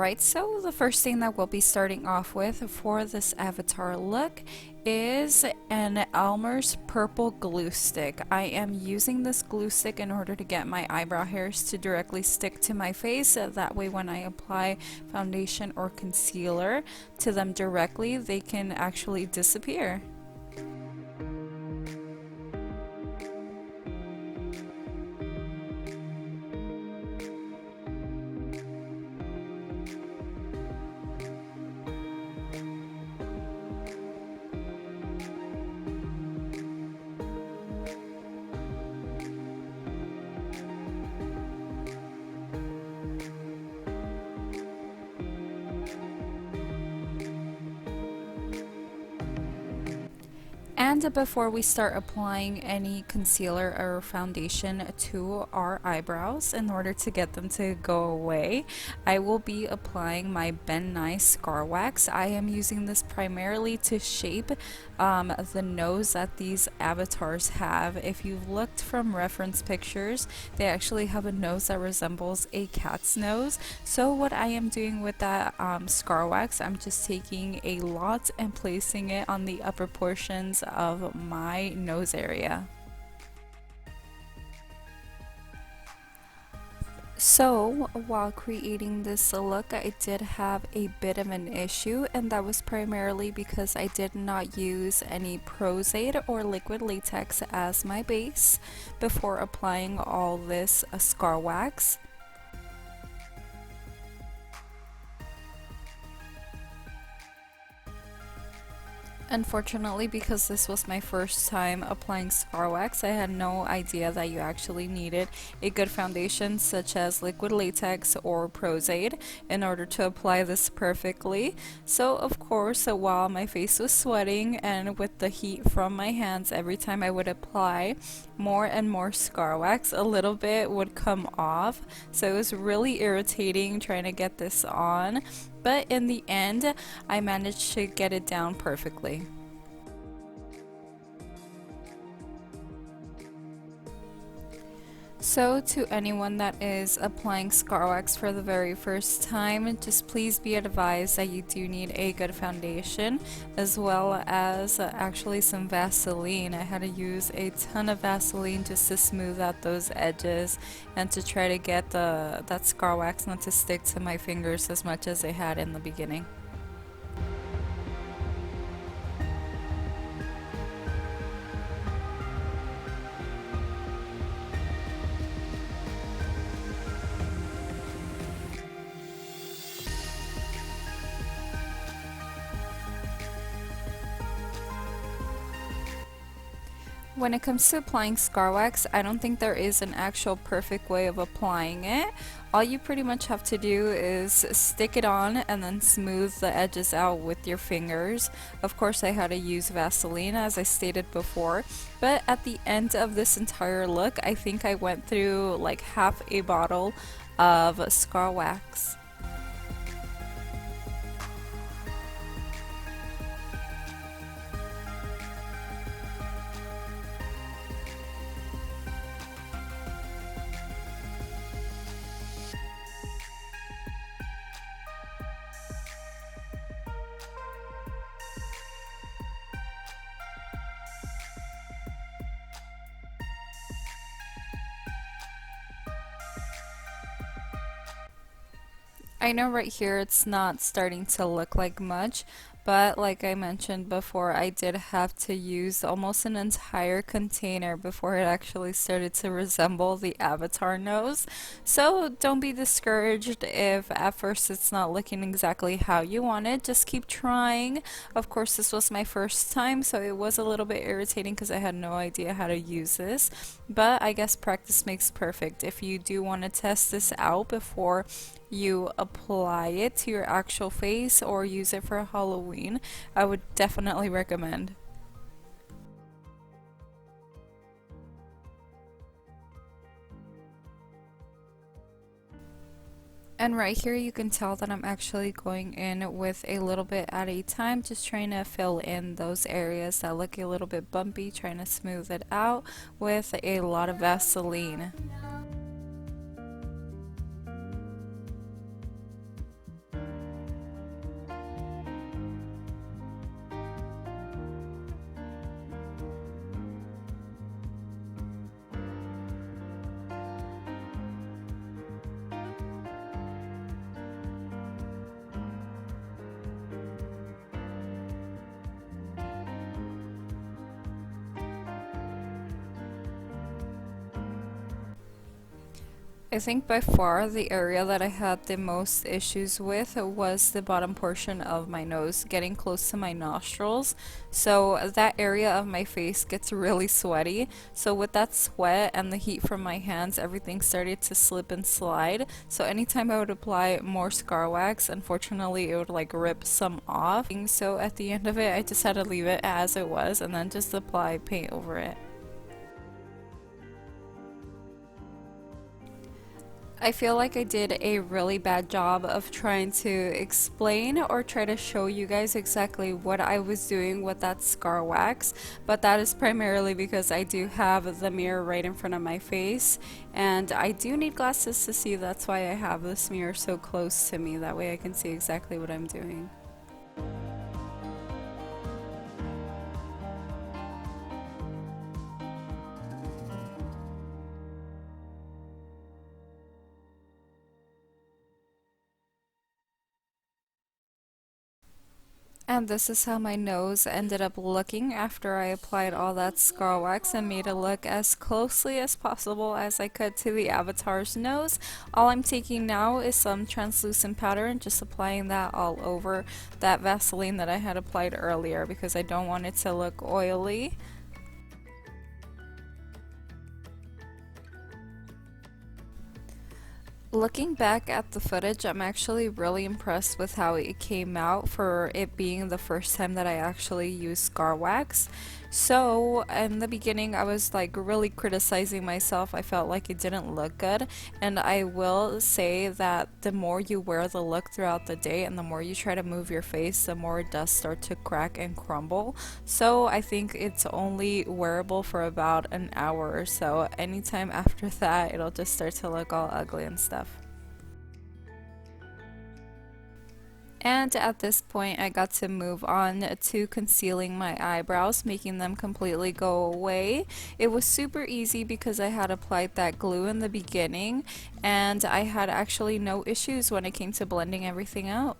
Alright, so the first thing that we'll be starting off with for this avatar look is an Elmer's purple glue stick. I am using this glue stick in order to get my eyebrow hairs to directly stick to my face. That way when I apply foundation or concealer to them directly, they can actually disappear. And before we start applying any concealer or foundation to our eyebrows, in order to get them to go away, I will be applying my Ben Nye Scar Wax. I am using this primarily to shape the nose that these avatars have. If you've looked from reference pictures, they actually have a nose that resembles a cat's nose. So what I am doing with that Scar Wax, I'm just taking a lot and placing it on the upper portions of my nose area. So while creating this look, I did have a bit of an issue, and that was primarily because I did not use any Prosade or liquid latex as my base before applying all this Scar Wax. Unfortunately, because this was my first time applying Scar Wax, I had no idea that you actually needed a good foundation such as liquid latex or Prosade in order to apply this perfectly. So of course, while my face was sweating and with the heat from my hands, every time I would apply more and more Scar Wax, a little bit would come off. So it was really irritating trying to get this on. But in the end, I managed to get it down perfectly. So to anyone that is applying Scar Wax for the very first time, just please be advised that you do need a good foundation as well as actually some Vaseline. I had to use a ton of Vaseline just to smooth out those edges and to try to get that Scar Wax not to stick to my fingers as much as it had in the beginning. When it comes to applying Scar Wax, I don't think there is an actual perfect way of applying it. All you pretty much have to do is stick it on and then smooth the edges out with your fingers. Of course, I had to use Vaseline as I stated before, but at the end of this entire look, I think I went through like half a bottle of Scar Wax. I know right here it's not starting to look like much, but like I mentioned before, I did have to use almost an entire container before it actually started to resemble the avatar nose. So don't be discouraged if at first it's not looking exactly how you want it. Just keep trying. Of course, this was my first time, so it was a little bit irritating because I had no idea how to use this. But I guess practice makes perfect. If you do want to test this out before you apply it to your actual face or use it for Halloween, I would definitely recommend. And right here you can tell that I'm actually going in with a little bit at a time, just trying to fill in those areas that look a little bit bumpy, trying to smooth it out with a lot of Vaseline. I think by far the area that I had the most issues with was the bottom portion of my nose, getting close to my nostrils. So that area of my face gets really sweaty. So with that sweat and the heat from my hands, everything started to slip and slide. So anytime I would apply more scar wax, unfortunately it would like rip some off. So at the end of it, I just had to leave it as it was and then just apply paint over it. I feel like I did a really bad job of trying to explain or try to show you guys exactly what I was doing with that scar wax, but that is primarily because I do have the mirror right in front of my face and I do need glasses to see. That's why I have this mirror so close to me, that way I can see exactly what I'm doing. And this is how my nose ended up looking after I applied all that scar wax and made it look as closely as possible as I could to the avatar's nose. All I'm taking now is some translucent powder and just applying that all over that Vaseline that I had applied earlier because I don't want it to look oily. Looking back at the footage, I'm actually really impressed with how it came out for it being the first time that I actually used scar wax. So in the beginning I was like really criticizing myself. I felt like it didn't look good, and I will say that the more you wear the look throughout the day and the more you try to move your face, the more it does start to crack and crumble. So I think it's only wearable for about an hour or so. Anytime after that it'll just start to look all ugly and stuff. And at this point, I got to move on to concealing my eyebrows, making them completely go away. It was super easy because I had applied that glue in the beginning, and I had actually no issues when it came to blending everything out.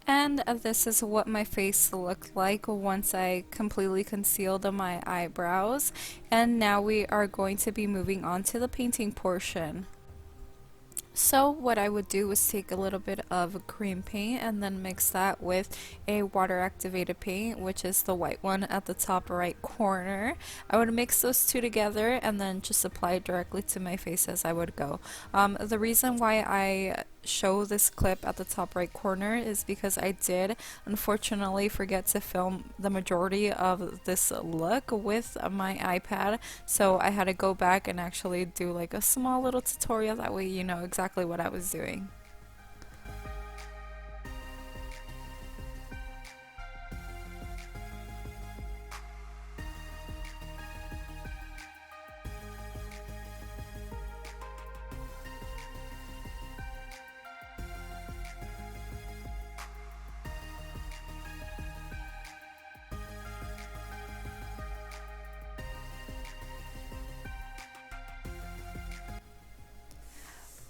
And this is what my face looked like once I completely concealed my eyebrows. And now we are going to be moving on to the painting portion. So what I would do was take a little bit of cream paint and then mix that with a water activated paint, which is the white one at the top right corner. I would mix those two together and then just apply it directly to my face as I would go. The reason why I show this clip at the top right corner is because I did unfortunately forget to film the majority of this look with my iPad, so I had to go back and actually do like a small little tutorial, that way you know exactly what I was doing.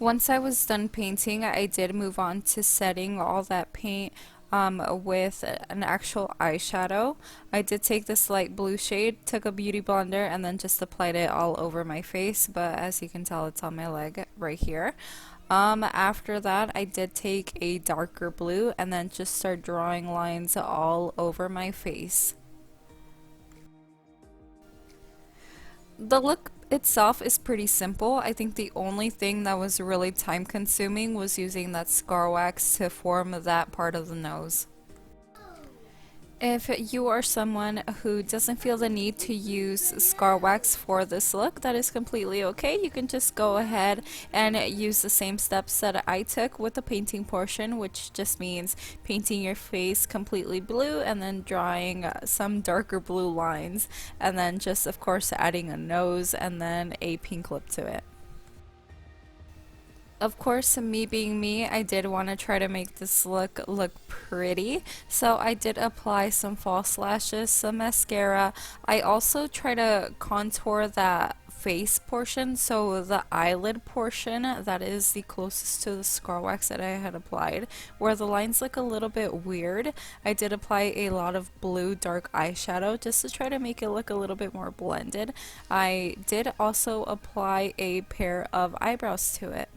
Once I was done painting, I did move on to setting all that paint with an actual eyeshadow. I did take this light blue shade, took a beauty blender, and then just applied it all over my face, but as you can tell, it's on my leg right here. After that, I did take a darker blue and then just start drawing lines all over my face. The look itself is pretty simple. I think the only thing that was really time consuming was using that scar wax to form that part of the nose. If you are someone who doesn't feel the need to use scar wax for this look, that is completely okay. You can just go ahead and use the same steps that I took with the painting portion, which just means painting your face completely blue and then drawing some darker blue lines, and then just of course adding a nose and then a pink lip to it. Of course, me being me, I did want to try to make this look pretty, so I did apply some false lashes, some mascara. I also try to contour that face portion, so the eyelid portion that is the closest to the scar wax that I had applied, where the lines look a little bit weird. I did apply a lot of blue dark eyeshadow just to try to make it look a little bit more blended. I did also apply a pair of eyebrows to it.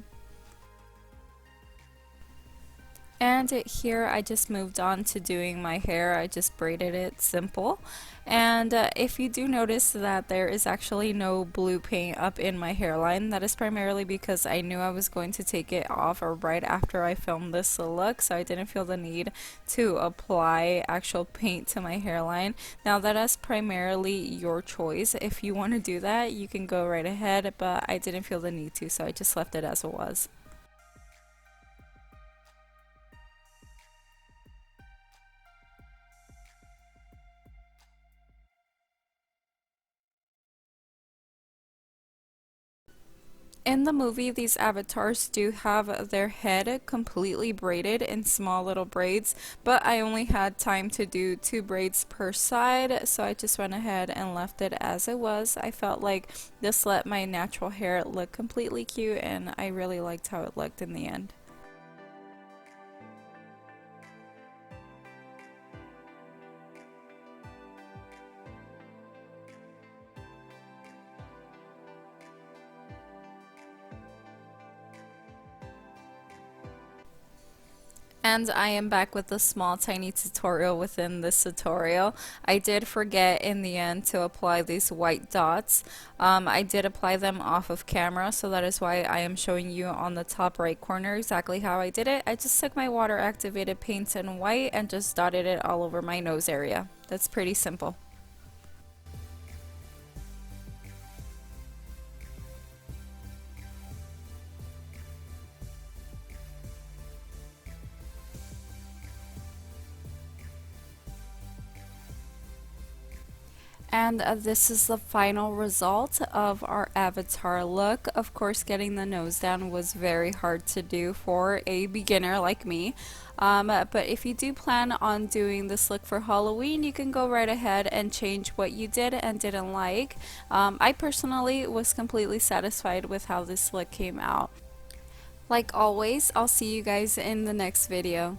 And here I just moved on to doing my hair. I just braided it simple. And if you do notice that there is actually no blue paint up in my hairline, that is primarily because I knew I was going to take it off or right after I filmed this look, so I didn't feel the need to apply actual paint to my hairline. Now that is primarily your choice. If you want to do that, you can go right ahead, but I didn't feel the need to, so I just left it as it was. In the movie, these avatars do have their head completely braided in small little braids, but I only had time to do 2 braids per side, so I just went ahead and left it as it was. I felt like this let my natural hair look completely cute, and I really liked how it looked in the end. And I am back with a small tiny tutorial within this tutorial. I did forget in the end to apply these white dots. I did apply them off of camera, so that is why I am showing you on the top right corner exactly how I did it. I just took my water activated paint in white and just dotted it all over my nose area. That's pretty simple. And this is the final result of our avatar look. Of course, getting the nose down was very hard to do for a beginner like me. But if you do plan on doing this look for Halloween, you can go right ahead and change what you did and didn't like. I personally was completely satisfied with how this look came out. Like always, I'll see you guys in the next video.